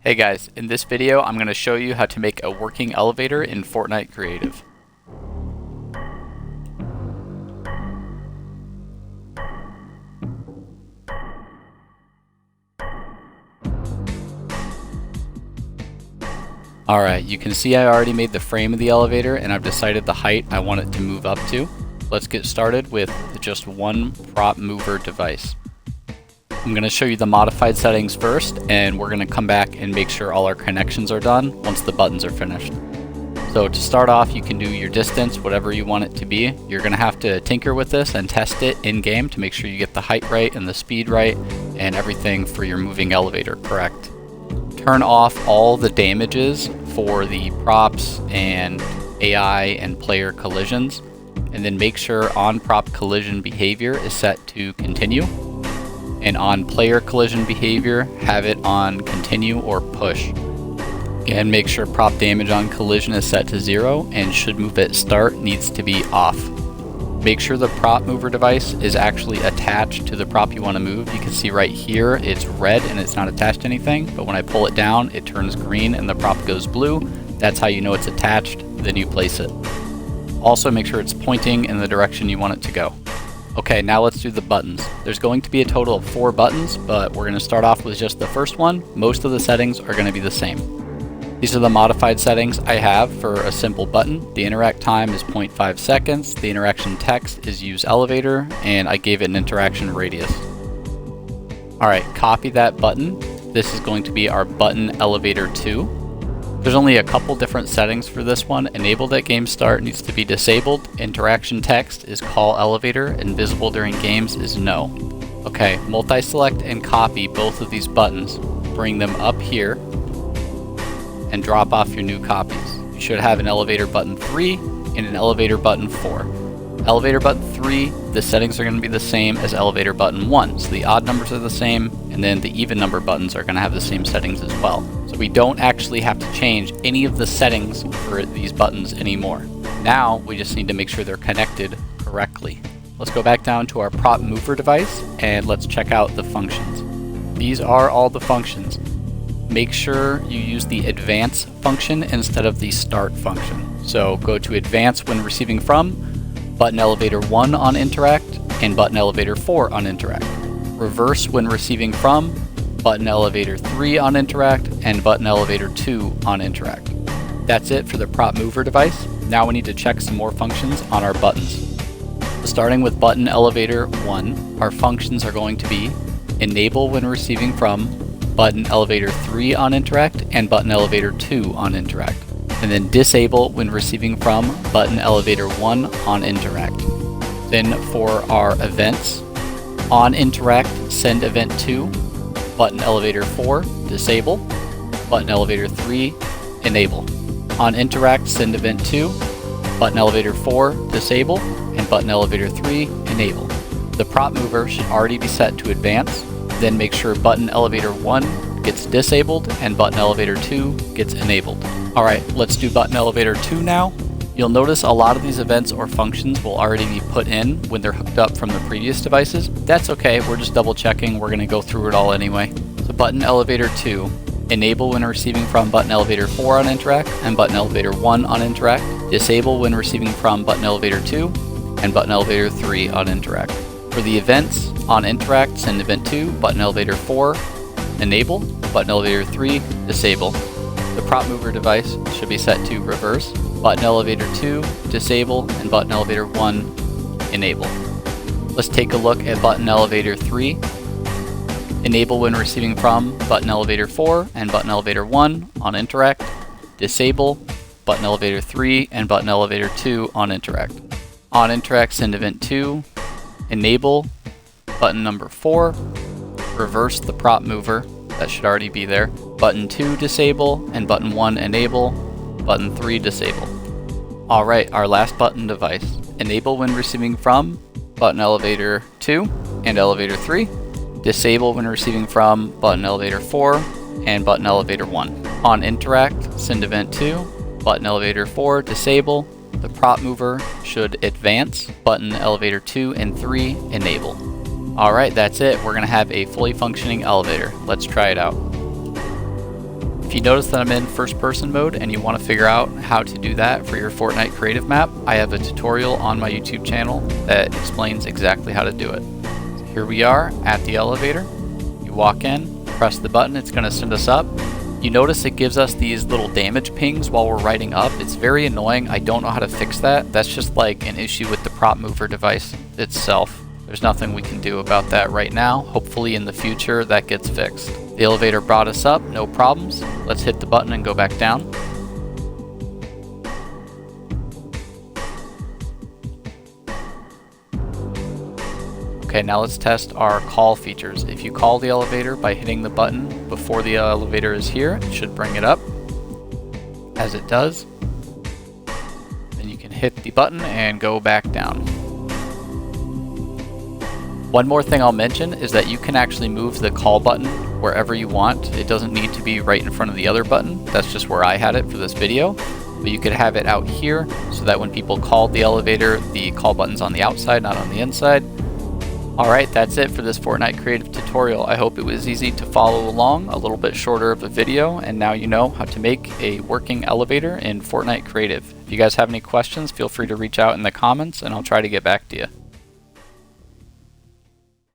Hey guys, in this video I'm going to show you how to make a working elevator in Fortnite Creative. Alright, you can see I already made the frame of the elevator and I've decided the height I want it to move up to. Let's get started with just one prop mover device. I'm going to show you the modified settings first, and we're going to come back and make sure all our connections are done once the buttons are finished. So to start off, you can do your distance, whatever you want it to be. You're going to have to tinker with this and test it in-game to make sure you get the height right and the speed right and everything for your moving elevator correct. Turn off all the damages for the props and AI and player collisions, and then make sure on prop collision behavior is set to continue. And on player collision behavior, have it on continue or push. Again, make sure prop damage on collision is set to 0 and should move at start needs to be off. Make sure the prop mover device is actually attached to the prop you want to move. You can see right here it's red and it's not attached to anything, but when I pull it down it turns green and the prop goes blue. That's how you know it's attached, then you place it. Also make sure it's pointing in the direction you want it to go. Okay, now let's do the buttons. There's going to be a total of 4 buttons, but we're going to start off with just the first one. Most of the settings are going to be the same. These are the modified settings I have for a simple button. The interact time is 0.5 seconds, the interaction text is use elevator, and I gave it an interaction radius. Alright, copy that button. This is going to be our button elevator 2. There's only a couple different settings for this one. Enabled at game start needs to be disabled. Interaction text is call elevator. Invisible during games is no. Okay, multi-select and copy both of these buttons. Bring them up here and drop off your new copies. You should have an elevator button 3 and an elevator button 4. Elevator button 3, the settings are going to be the same as elevator button 1. So the odd numbers are the same, and then the even number buttons are going to have the same settings as well. So we don't actually have to change any of the settings for these buttons anymore. Now we just need to make sure they're connected correctly. Let's go back down to our prop mover device and let's check out the functions. These are all the functions. Make sure you use the advance function instead of the start function. So go to advance when receiving from, button elevator 1 on interact, and button elevator 4 on interact. Reverse when receiving from, button elevator 3 on interact, and button elevator 2 on interact. That's it for the prop mover device. Now we need to check some more functions on our buttons. Starting with button elevator 1, our functions are going to be enable when receiving from, button elevator 3 on interact, and button elevator 2 on interact. And then disable when receiving from, button elevator 1 on interact. Then for our events, on interact, send event 2, button elevator 4, disable, button elevator 3, enable. On interact, send event 2, button elevator 4, disable, and button elevator 3, enable. The prop mover should already be set to advance, then make sure button elevator 1 gets disabled and button elevator 2 gets enabled. Alright, let's do button elevator 2 now. You'll notice a lot of these events or functions will already be put in when they're hooked up from the previous devices. That's okay, we're just double checking, we're going to go through it all anyway. So button elevator 2, enable when receiving from button elevator 4 on interact and button elevator 1 on interact, disable when receiving from button elevator 2 and button elevator 3 on interact. For the events, on interact, send event 2, button elevator 4, enable, button elevator 3, disable. The prop mover device should be set to reverse, button elevator 2, disable, and button elevator 1, enable. Let's take a look at button elevator 3. Enable when receiving from button elevator 4 and button elevator 1 on interact, disable, button elevator 3 and button elevator 2 on interact. On interact, send event 2, enable, button number 4, reverse the prop mover, that should already be there, button 2 disable, and button 1 enable, button 3 disable. Alright, our last button device. Enable when receiving from, button elevator 2 and elevator 3, disable when receiving from, button elevator 4 and button elevator 1. On interact, send event 2, button elevator 4 disable, the prop mover should advance, button elevator 2 and 3 enable. Alright, that's it. We're going to have a fully functioning elevator. Let's try it out. If you notice that I'm in first person mode and you want to figure out how to do that for your Fortnite Creative map, I have a tutorial on my YouTube channel that explains exactly how to do it. So here we are at the elevator. You walk in, press the button, it's going to send us up. You notice it gives us these little damage pings while we're riding up. It's very annoying. I don't know how to fix that. That's just like an issue with the prop mover device itself. There's nothing we can do about that right now. Hopefully in the future that gets fixed. The elevator brought us up, no problems. Let's hit the button and go back down. Okay, now let's test our call features. If you call the elevator by hitting the button before the elevator is here, it should bring it up, as it does. Then you can hit the button and go back down. One more thing I'll mention is that you can actually move the call button wherever you want. It doesn't need to be right in front of the other button. That's just where I had it for this video. But you could have it out here so that when people called the elevator, the call button's on the outside, not on the inside. Alright, that's it for this Fortnite Creative tutorial. I hope it was easy to follow along, a little bit shorter of a video, and now you know how to make a working elevator in Fortnite Creative. If you guys have any questions, feel free to reach out in the comments and I'll try to get back to you.